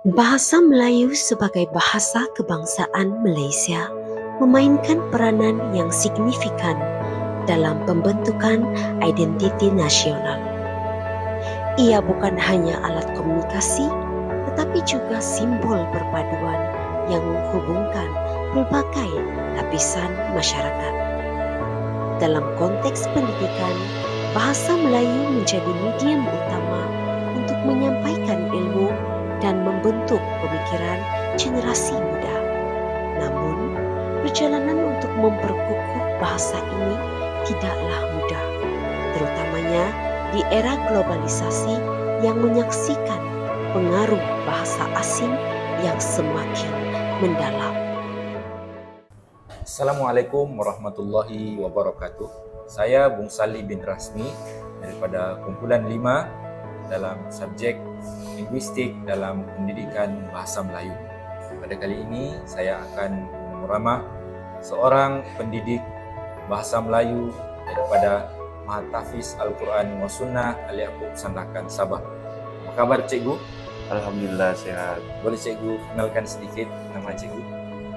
Bahasa Melayu sebagai bahasa kebangsaan Malaysia memainkan peranan yang signifikan dalam pembentukan identiti nasional. Ia bukan hanya alat komunikasi, tetapi juga simbol perpaduan yang menghubungkan pelbagai lapisan masyarakat. Dalam konteks pendidikan, bahasa Melayu menjadi medium utama untuk menyampaikan ilmu dan membentuk pemikiran generasi muda. Namun, perjalanan untuk memperkukuh bahasa ini tidaklah mudah, terutamanya di era globalisasi yang menyaksikan pengaruh bahasa asing yang semakin mendalam. Assalamualaikum warahmatullahi wabarakatuh. Saya Bung Sali bin Rasmi daripada kumpulan 5 dalam subjek linguistik dalam pendidikan bahasa Melayu. Pada kali ini saya akan meramah seorang pendidik bahasa Melayu daripada Mahatafis Al-Quran wa Sunnah Al-Yaqub Sandakan Sabah. Apa kabar cikgu? Alhamdulillah sehat. Boleh cikgu kenalkan sedikit nama cikgu?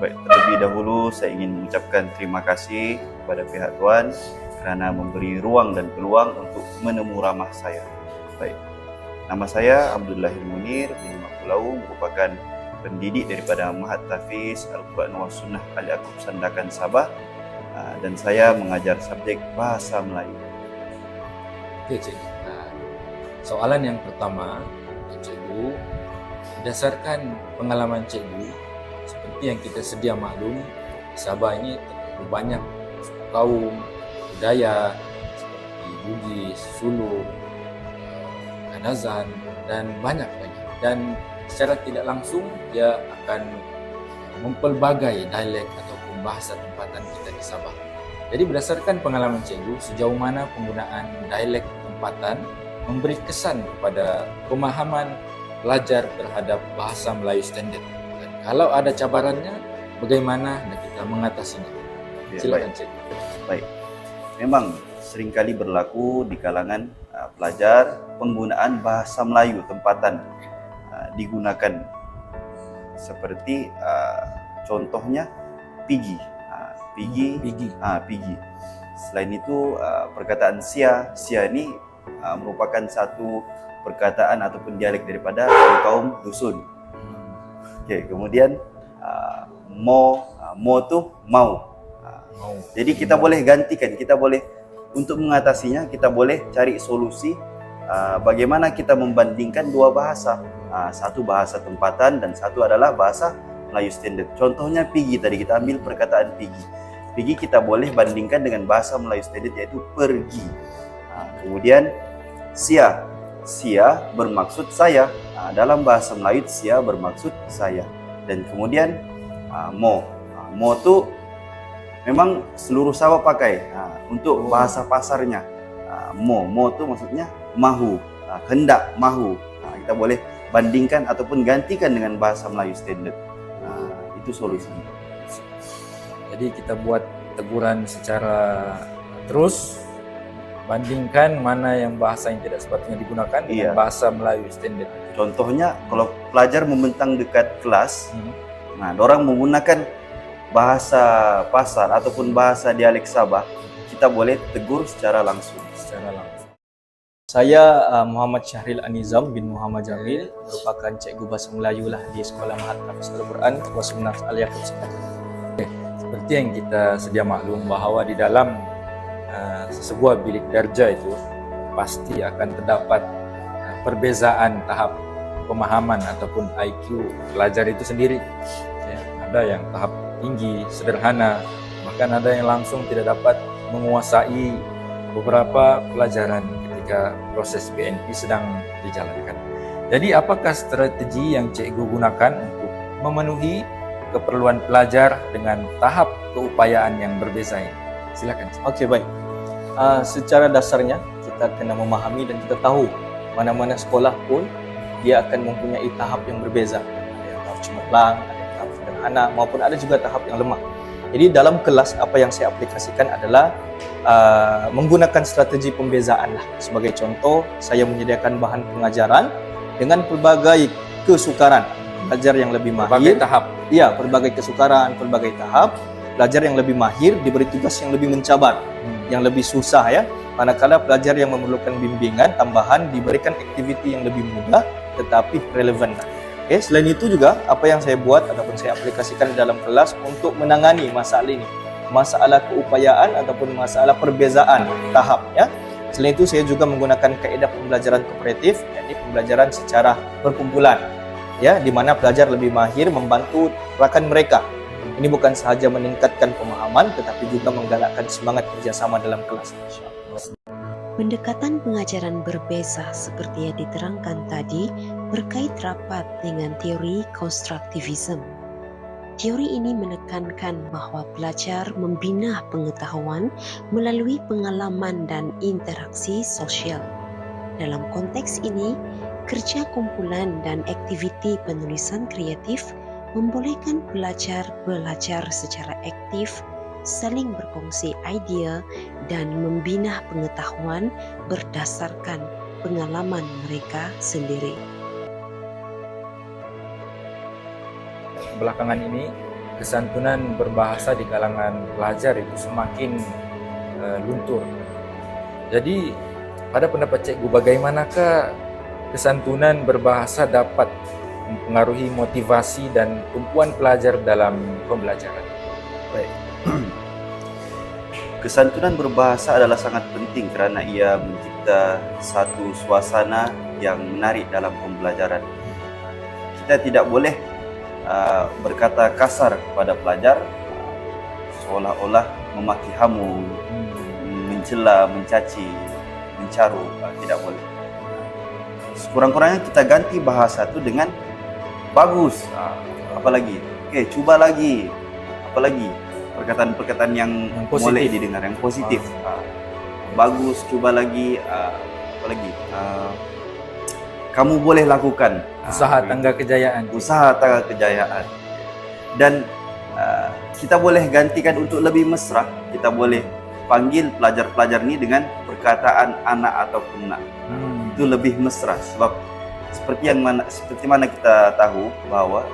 Baik, terlebih dahulu saya ingin mengucapkan terima kasih kepada pihak Tuan kerana memberi ruang dan peluang untuk menemu ramah saya. Baik, nama saya Abdullah Munir bin Mapulau, merupakan pendidik daripada Mahatafis Al-Quran wa Sunnah Al-Yaqub Sandakan Sabah, dan saya mengajar subjek bahasa Melayu. Okey cikgu. Soalan yang pertama untuk cikgu, berdasarkan pengalaman cikgu, seperti yang kita sedia maklum, Sabah ini terlalu banyak kaum, budaya seperti Bugis, Sulu, Kadazan dan banyak lagi. Dan secara tidak langsung dia akan mempelbagai dialek ataupun bahasa tempatan kita di Sabah. Jadi berdasarkan pengalaman cikgu, sejauh mana penggunaan dialek tempatan memberi kesan kepada pemahaman pelajar terhadap bahasa Melayu standard. Dan kalau ada cabarannya, bagaimana kita mengatasinya? Silakan cikgu. Baik. Memang seringkali berlaku di kalangan pelajar penggunaan bahasa Melayu tempatan digunakan seperti contohnya pigi. Pigi. Selain itu perkataan sia ini merupakan satu perkataan ataupun dialek daripada kaum dusun. Okey, kemudian mo tu mau. Jadi kita boleh gantikan, kita boleh untuk mengatasinya, kita boleh cari solusi bagaimana kita membandingkan dua bahasa. Satu bahasa tempatan dan satu adalah bahasa Melayu standard. Contohnya pigi, tadi kita ambil perkataan pigi. Pigi kita boleh bandingkan dengan bahasa Melayu standard iaitu pergi. Kemudian sia bermaksud saya. Dalam bahasa Melayu sia bermaksud saya. Dan kemudian mo tu memang seluruh Sabah pakai untuk bahasa pasarnya. Mo tu maksudnya mahu, hendak mahu. Kita boleh bandingkan ataupun gantikan dengan bahasa Melayu standard. Itu solusinya. Jadi kita buat teguran secara terus, bandingkan mana yang bahasa yang tidak sepatutnya digunakan dengan bahasa Melayu standard. Contohnya kalau pelajar membentang dekat kelas, orang menggunakan bahasa pasar ataupun bahasa dialek Sabah, kita boleh tegur secara langsung. Saya Muhammad Syahril Anizam bin Muhammad Jamil, merupakan cikgu bahasa Melayu di Sekolah Mahatafis Al-Quran wa Sunnah Al-Yaqub Sandakan. Seperti yang kita sedia maklum bahawa di dalam sebuah bilik darjah itu pasti akan terdapat perbezaan tahap pemahaman ataupun IQ pelajar itu sendiri. Ada yang tahap tinggi, sederhana, bahkan ada yang langsung tidak dapat menguasai beberapa pelajaran ketika proses PNP sedang dijalankan. Jadi apakah strategi yang cikgu gunakan untuk memenuhi keperluan pelajar dengan tahap keupayaan yang berbeza ini? Silakan. Okey, baik. Secara dasarnya kita kena memahami dan kita tahu mana-mana sekolah pun dia akan mempunyai tahap yang berbeza. Ada yang tahap cemerlang, ada yang tahap sederhana, maupun ada juga tahap yang lemah. Jadi dalam kelas apa yang saya aplikasikan adalah menggunakan strategi pembezaan lah. Sebagai contoh, saya menyediakan bahan pengajaran dengan pelbagai kesukaran. pelajar yang lebih Berbagai mahir, tahap. iya, berbagai kesukaran, berbagai tahap, pelajar yang lebih mahir diberi tugas yang lebih mencabar, yang lebih susah ya. Manakala pelajar yang memerlukan bimbingan tambahan diberikan aktiviti yang lebih mudah tetapi relevan. Oke, selain itu juga apa yang saya buat ataupun saya aplikasikan di dalam kelas untuk menangani masalah ini, masalah keupayaan ataupun masalah perbezaan tahap ya. Selain itu saya juga menggunakan kaedah pembelajaran kooperatif, yakni pembelajaran secara berkumpulan ya, di mana pelajar lebih mahir membantu rakan mereka. Ini bukan sahaja meningkatkan pemahaman tetapi juga menggalakkan semangat kerjasama dalam kelas. Pendekatan pengajaran berbeza seperti yang diterangkan tadi berkait rapat dengan teori konstruktivisme. Teori ini menekankan bahwa pelajar membina pengetahuan melalui pengalaman dan interaksi sosial. Dalam konteks ini, kerja kumpulan dan aktiviti penulisan kreatif membolehkan pelajar belajar secara aktif, saling berkongsi idea dan membina pengetahuan berdasarkan pengalaman mereka sendiri. Belakangan ini kesantunan berbahasa di kalangan pelajar itu semakin luntur. Jadi pada pendapat cikgu, bagaimanakah kesantunan berbahasa dapat mempengaruhi motivasi dan tumpuan pelajar dalam pembelajaran? Baik. Kesantunan berbahasa adalah sangat penting kerana ia mencipta satu suasana yang menarik dalam pembelajaran. Kita tidak boleh berkata kasar kepada pelajar seolah-olah memaki hamu, mencela, mencaci, mencaru. Tidak boleh. Sekurang-kurangnya kita ganti bahasa itu dengan bagus. Apalagi? Okey, cuba lagi. Apalagi? Perkataan-perkataan yang boleh didengar, yang positif. Bagus, cuba lagi. Apalagi? Kamu boleh lakukan. Usaha tangga kejayaan. Usaha tangga kejayaan. Dan kita boleh gantikan untuk lebih mesra. Kita boleh panggil pelajar-pelajar ini dengan perkataan anak ataupun nak. Itu lebih mesra sebab seperti mana kita tahu bahawa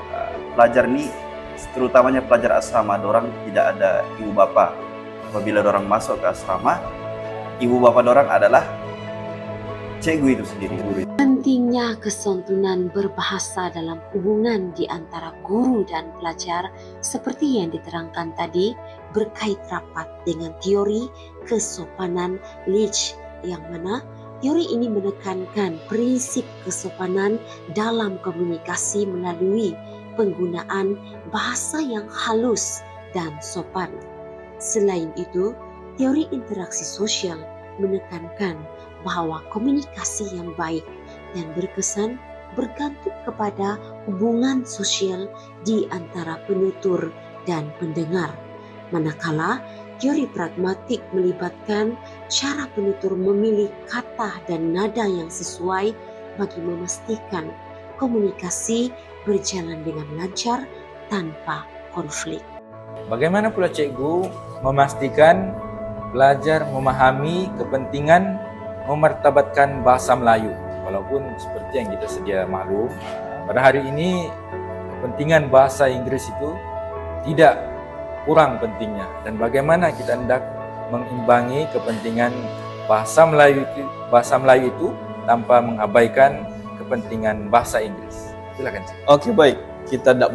pelajar ni, terutamanya pelajar asrama, dorang tidak ada ibu bapa. Apabila dorang masuk ke asrama, ibu bapa dorang adalah cikgu itu sendiri, guru. Pentingnya kesantunan berbahasa dalam hubungan di antara guru dan pelajar seperti yang diterangkan tadi berkait rapat dengan teori kesopanan Leach, yang mana teori ini menekankan prinsip kesopanan dalam komunikasi melalui penggunaan bahasa yang halus dan sopan. Selain itu, teori interaksi sosial menekankan bahawa komunikasi yang baik dan berkesan bergantung kepada hubungan sosial di antara penutur dan pendengar. Manakala teori pragmatik melibatkan cara penutur memilih kata dan nada yang sesuai bagi memastikan komunikasi berjalan dengan lancar tanpa konflik. Bagaimana pula cikgu memastikan pelajar memahami kepentingan memartabatkan bahasa Melayu? Walaupun seperti yang kita sedia maklum, pada hari ini kepentingan bahasa Inggeris itu tidak kurang pentingnya, dan bagaimana kita hendak mengimbangi kepentingan bahasa Melayu itu tanpa mengabaikan kepentingan bahasa Inggris. Silakan cikgu. Okey, baik. Kita tidak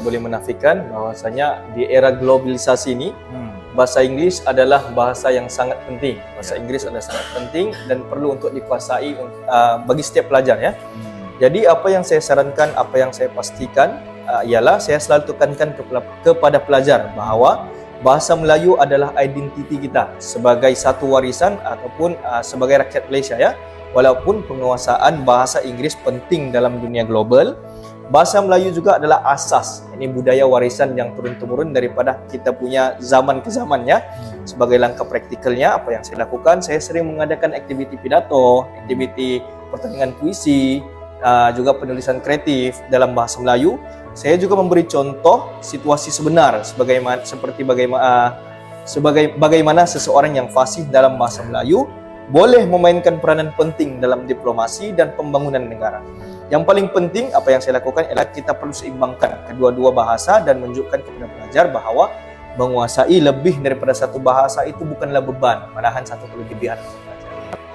boleh menafikan bahwasanya di era globalisasi ini bahasa Inggeris adalah bahasa yang sangat penting. Bahasa Inggeris adalah sangat penting dan perlu untuk dikuasai bagi setiap pelajar ya. Jadi apa yang saya sarankan, apa yang saya pastikan ialah saya selalu tekankan kepada pelajar bahawa bahasa Melayu adalah identiti kita sebagai satu warisan ataupun sebagai rakyat Malaysia ya. Walaupun penguasaan bahasa Inggeris penting dalam dunia global, bahasa Melayu juga adalah asas. Ini budaya warisan yang turun-temurun daripada kita punya zaman ke zaman ya. Sebagai langkah praktikalnya, apa yang saya lakukan, saya sering mengadakan aktiviti pidato, aktiviti pertandingan puisi, juga penulisan kreatif dalam bahasa Melayu. Saya juga memberi contoh situasi sebenar bagaimana seseorang yang fasih dalam bahasa Melayu boleh memainkan peranan penting dalam diplomasi dan pembangunan negara. Yang paling penting apa yang saya lakukan adalah kita perlu seimbangkan kedua-dua bahasa dan menunjukkan kepada pelajar bahawa menguasai lebih daripada satu bahasa itu bukanlah beban, malahan satu kelebihan.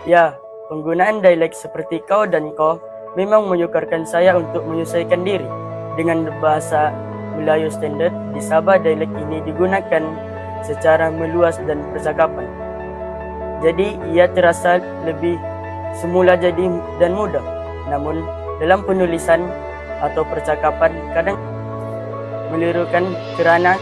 Ya, penggunaan dialek seperti kau dan ko memang menyukarkan saya untuk menyesuaikan diri dengan bahasa Melayu standard. Di Sabah, dialek ini digunakan secara meluas dan percakapan. Jadi, ia terasa lebih semula jadi dan mudah. Namun, dalam penulisan atau percakapan kadang melirukan kerana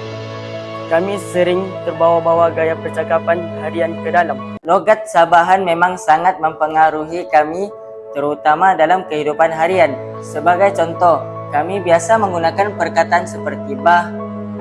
kami sering terbawa-bawa gaya percakapan harian ke dalam. Logat Sabahan memang sangat mempengaruhi kami, terutama dalam kehidupan harian. Sebagai contoh, kami biasa menggunakan perkataan seperti bah,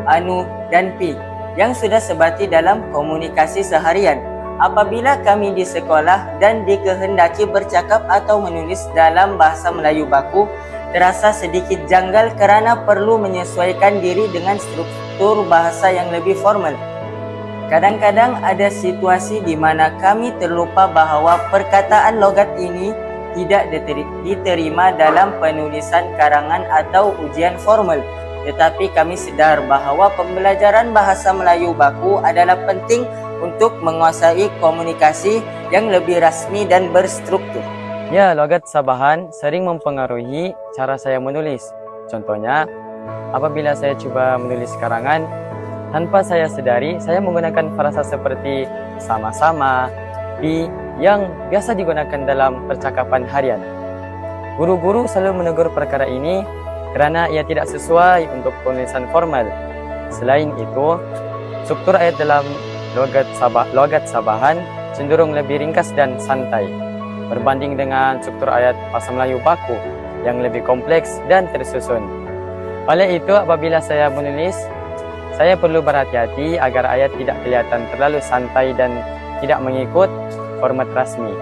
anu, dan pi yang sudah sebati dalam komunikasi seharian. Apabila kami di sekolah dan dikehendaki bercakap atau menulis dalam bahasa Melayu baku, terasa sedikit janggal kerana perlu menyesuaikan diri dengan struktur bahasa yang lebih formal. Kadang-kadang ada situasi di mana kami terlupa bahawa perkataan logat ini tidak diterima dalam penulisan karangan atau ujian formal. Tetapi kami sedar bahawa pembelajaran bahasa Melayu baku adalah penting untuk menguasai komunikasi yang lebih rasmi dan berstruktur. Ya, logat Sabahan sering mempengaruhi cara saya menulis. Contohnya, apabila saya cuba menulis karangan, tanpa saya sedari, saya menggunakan frasa seperti sama-sama, pi yang biasa digunakan dalam percakapan harian. Guru-guru selalu menegur perkara ini kerana ia tidak sesuai untuk penulisan formal. Selain itu, struktur ayat dalam logat Sabahan cenderung lebih ringkas dan santai berbanding dengan struktur ayat bahasa Melayu baku yang lebih kompleks dan tersusun. Oleh itu, apabila saya menulis, saya perlu berhati-hati agar ayat tidak kelihatan terlalu santai dan tidak mengikut format rasmi.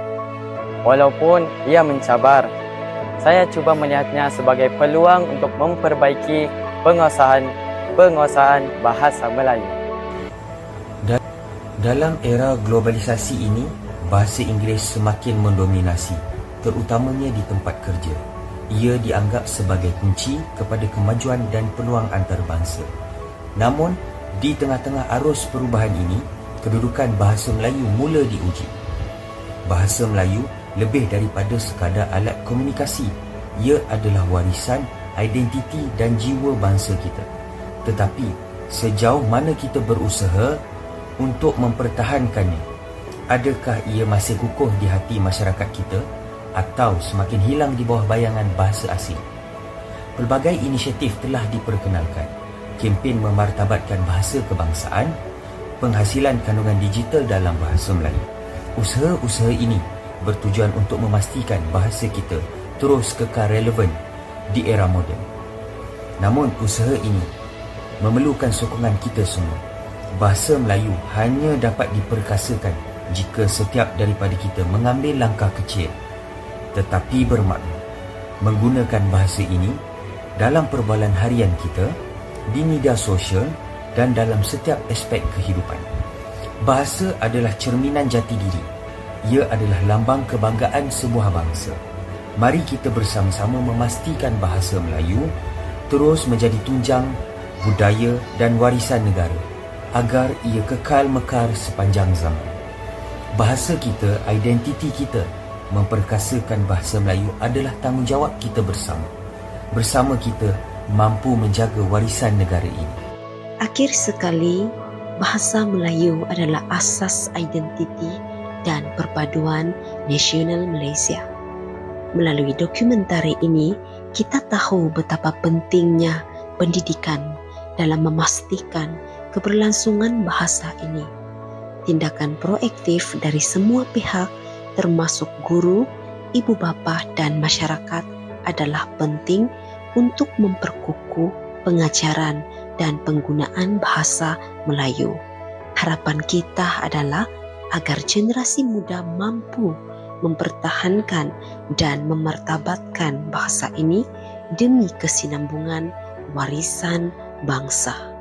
Walaupun ia mencabar, saya cuba melihatnya sebagai peluang untuk memperbaiki penguasaan bahasa Melayu. Dalam era globalisasi ini, bahasa Inggeris semakin mendominasi, terutamanya di tempat kerja. Ia dianggap sebagai kunci kepada kemajuan dan peluang antarabangsa. Namun, di tengah-tengah arus perubahan ini, kedudukan bahasa Melayu mula diuji. Bahasa Melayu lebih daripada sekadar alat komunikasi. Ia adalah warisan, identiti dan jiwa bangsa kita. Tetapi, sejauh mana kita berusaha untuk mempertahankannya? Adakah ia masih kukuh di hati masyarakat kita atau semakin hilang di bawah bayangan bahasa asing? Pelbagai inisiatif telah diperkenalkan. Kempen memartabatkan bahasa kebangsaan, penghasilan kandungan digital dalam bahasa Melayu. Usaha-usaha ini bertujuan untuk memastikan bahasa kita terus kekal relevan di era moden. Namun usaha ini memerlukan sokongan kita semua. Bahasa Melayu hanya dapat diperkasakan jika setiap daripada kita mengambil langkah kecil tetapi bermakna, menggunakan bahasa ini dalam perbualan harian kita, di media sosial dan dalam setiap aspek kehidupan. Bahasa adalah cerminan jati diri. Ia adalah lambang kebanggaan sebuah bangsa. Mari kita bersama-sama memastikan bahasa Melayu terus menjadi tunjang budaya dan warisan negara agar ia kekal mekar sepanjang zaman. Bahasa kita, identiti kita, memperkasakan bahasa Melayu adalah tanggungjawab kita bersama. Bersama kita mampu menjaga warisan negara ini. Akhir sekali, bahasa Melayu adalah asas identiti dan perpaduan nasional Malaysia. Melalui dokumentari ini, kita tahu betapa pentingnya pendidikan dalam memastikan keberlangsungan bahasa ini. Tindakan proaktif dari semua pihak, termasuk guru, ibu bapa dan masyarakat, adalah penting untuk memperkukuh pengajaran dan penggunaan bahasa Melayu. Harapan kita adalah agar generasi muda mampu mempertahankan dan memartabatkan bahasa ini demi kesinambungan warisan bangsa.